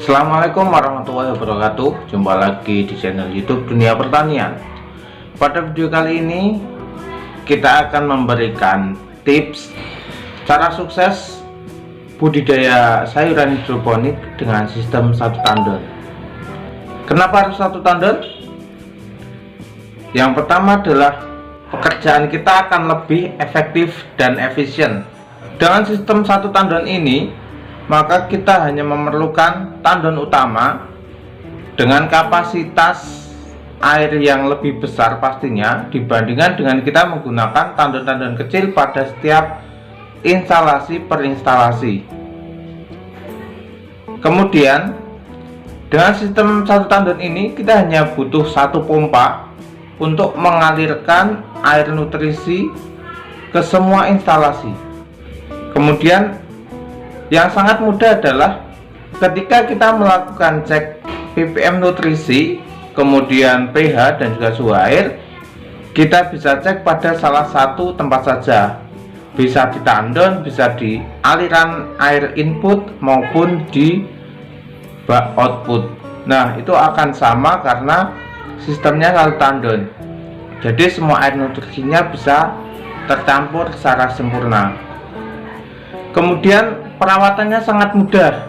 Assalamualaikum warahmatullahi wabarakatuh. Jumpa lagi di channel YouTube Dunia Pertanian. Pada video kali ini kita akan memberikan tips cara sukses budidaya sayuran hidroponik dengan sistem satu tandon. Kenapa harus satu tandon? Yang pertama adalah pekerjaan kita akan lebih efektif dan efisien. Dengan sistem satu tandon ini, maka kita hanya memerlukan tandon utama dengan kapasitas air yang lebih besar pastinya dibandingkan dengan kita menggunakan tandon-tandon kecil pada setiap instalasi per instalasi. Kemudian dengan sistem satu tandon ini kita hanya butuh satu pompa untuk mengalirkan air nutrisi ke semua instalasi. Kemudian yang sangat mudah adalah ketika kita melakukan cek ppm nutrisi, kemudian pH dan juga suhu air, kita bisa cek pada salah satu tempat saja. Bisa di tandon, bisa di aliran air input maupun di bak output. Nah, itu akan sama karena sistemnya satu tandon. Jadi semua air nutrisinya bisa tercampur secara sempurna. Kemudian perawatannya sangat mudah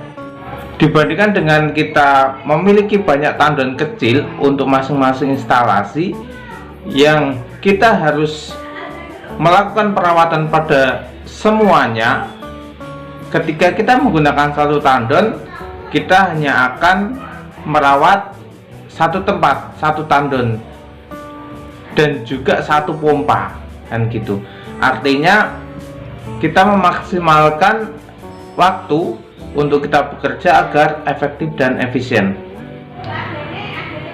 dibandingkan dengan kita memiliki banyak tandon kecil untuk masing-masing instalasi yang kita harus melakukan perawatan pada semuanya. Ketika kita menggunakan satu tandon, kita hanya akan merawat satu tempat, satu tandon dan juga satu pompa, kan gitu. Artinya kita memaksimalkan waktu untuk kita bekerja agar efektif dan efisien.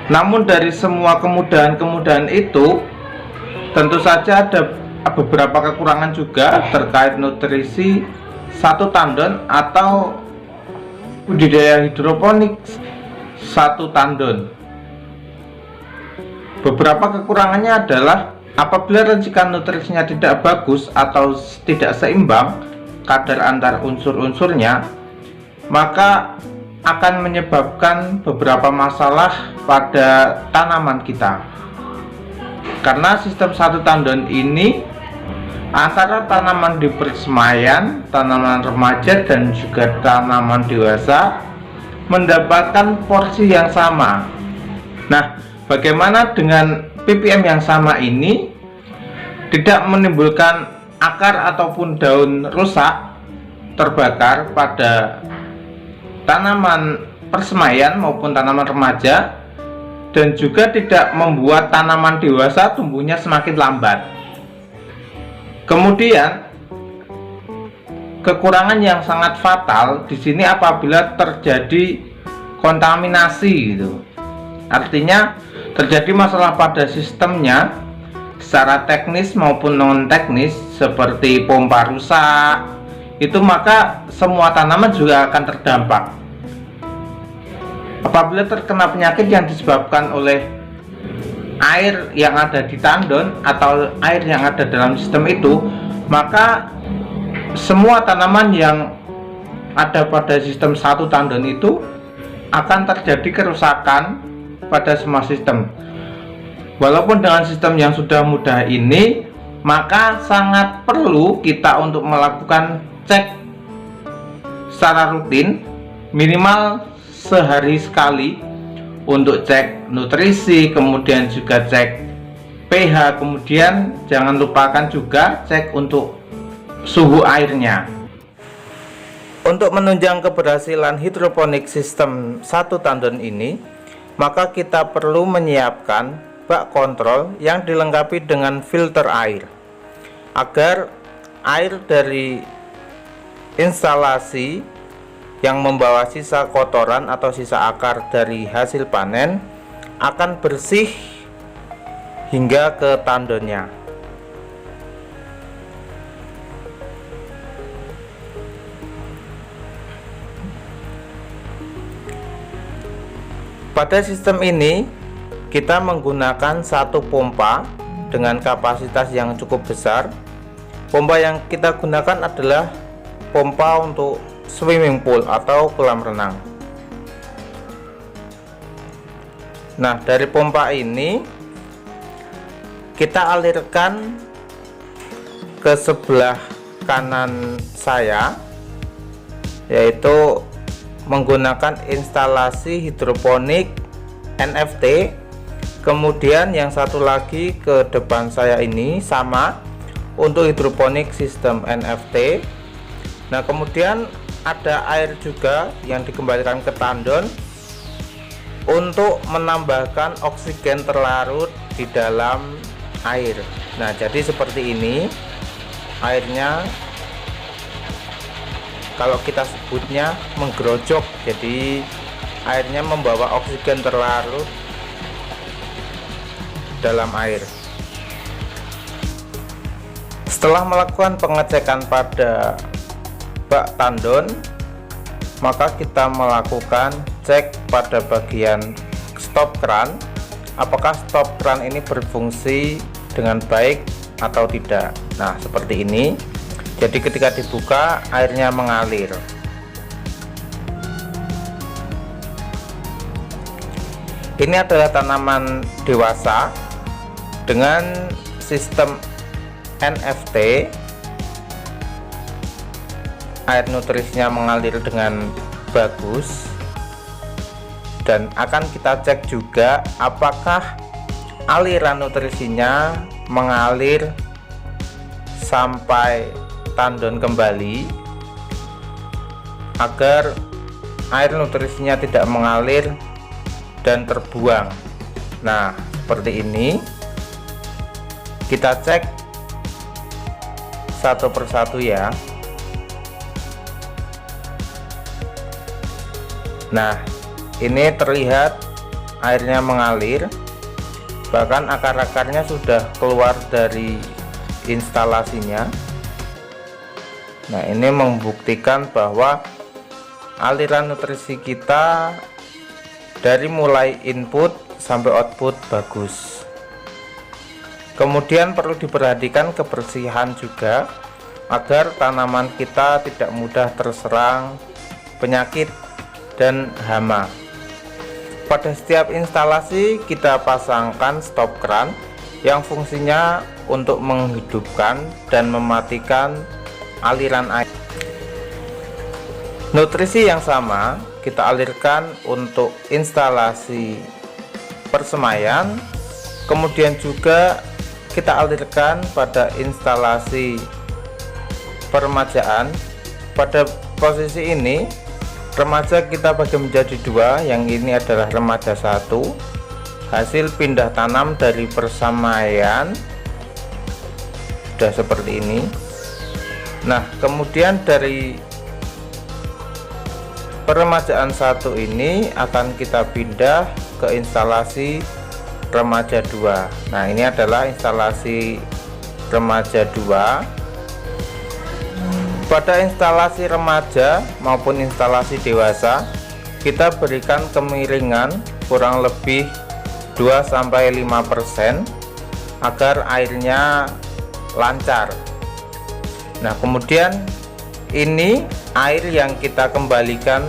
Namun dari semua kemudahan-kemudahan itu, tentu saja ada beberapa kekurangan juga terkait nutrisi satu tandon atau budidaya hidroponik satu tandon. Beberapa kekurangannya adalah apabila racikan nutrisinya tidak bagus atau tidak seimbang kadar antar unsur-unsurnya, maka akan menyebabkan beberapa masalah pada tanaman kita. Karena sistem satu tandon ini antara tanaman di persemaian, tanaman remaja dan juga tanaman dewasa mendapatkan porsi yang sama. Nah, bagaimana dengan ppm yang sama ini tidak menimbulkan akar ataupun daun rusak terbakar pada tanaman persemaian maupun tanaman remaja, dan juga tidak membuat tanaman dewasa tumbuhnya semakin lambat. Kemudian kekurangan yang sangat fatal di sini apabila terjadi kontaminasi gitu. Artinya terjadi masalah pada sistemnya secara teknis maupun non teknis seperti pompa rusak, itu maka semua tanaman juga akan terdampak. Apabila terkena penyakit yang disebabkan oleh air yang ada di tandon atau air yang ada dalam sistem itu, maka semua tanaman yang ada pada sistem satu tandon itu akan terjadi kerusakan pada semua sistem. Walaupun dengan sistem yang sudah mudah ini, maka sangat perlu kita untuk melakukan cek secara rutin, minimal sehari sekali, untuk cek nutrisi, kemudian juga cek pH, kemudian jangan lupakan juga cek untuk suhu airnya. Untuk menunjang keberhasilan hidroponik sistem satu tandon ini, maka kita perlu menyiapkan bak kontrol yang dilengkapi dengan filter air, agar air dari instalasi yang membawa sisa kotoran atau sisa akar dari hasil panen akan bersih hingga ke tandonnya. Pada sistem ini kita menggunakan satu pompa dengan kapasitas yang cukup besar. Pompa yang kita gunakan adalah pompa untuk swimming pool atau kolam renang. Nah, dari pompa ini kita alirkan ke sebelah kanan saya, yaitu menggunakan instalasi hidroponik NFT. Kemudian yang satu lagi ke depan saya ini sama untuk hidroponik sistem NFT. Nah, kemudian ada air juga yang dikembalikan ke tandon untuk menambahkan oksigen terlarut di dalam air. Nah, jadi seperti ini airnya, kalau kita sebutnya menggerojok, jadi airnya membawa oksigen terlarut dalam air. Setelah melakukan pengecekan pada bak tandon, maka kita melakukan cek pada bagian stop kran, apakah stop kran ini berfungsi dengan baik atau tidak. Nah, seperti ini. Jadi ketika dibuka, airnya mengalir. Ini adalah tanaman dewasa dengan sistem NFT. Air nutrisinya mengalir dengan bagus, dan akan kita cek juga apakah aliran nutrisinya mengalir sampai tandon kembali, agar air nutrisinya tidak mengalir dan terbuang. Nah, seperti ini kita cek satu persatu ya. Nah, ini terlihat airnya mengalir, bahkan akar-akarnya sudah keluar dari instalasinya. Nah, ini membuktikan bahwa aliran nutrisi kita dari mulai input sampai output bagus. Kemudian perlu diperhatikan kebersihan juga, agar tanaman kita tidak mudah terserang penyakit dan hama. Pada setiap instalasi kita pasangkan stop kran yang fungsinya untuk menghidupkan dan mematikan aliran air. Nutrisi yang sama kita alirkan untuk instalasi persemaian, kemudian juga kita alirkan pada instalasi peremajaan. Pada posisi ini remaja kita bagi menjadi dua, yang ini adalah remaja 1, hasil pindah tanam dari persemaian, sudah seperti ini. Nah, kemudian dari peremajaan 1 ini akan kita pindah ke instalasi remaja 2. Nah, ini adalah instalasi remaja 2. Pada instalasi remaja maupun instalasi dewasa, kita berikan kemiringan kurang lebih 2-5% agar airnya lancar. Nah, kemudian ini air yang kita kembalikan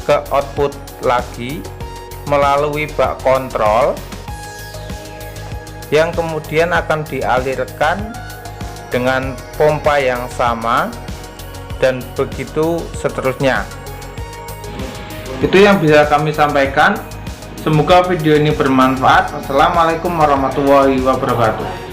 ke output lagi melalui bak kontrol, yang kemudian akan dialirkan dengan pompa yang sama, dan begitu seterusnya. Itu yang bisa kami sampaikan. Semoga video ini bermanfaat. Wassalamualaikum warahmatullahi wabarakatuh.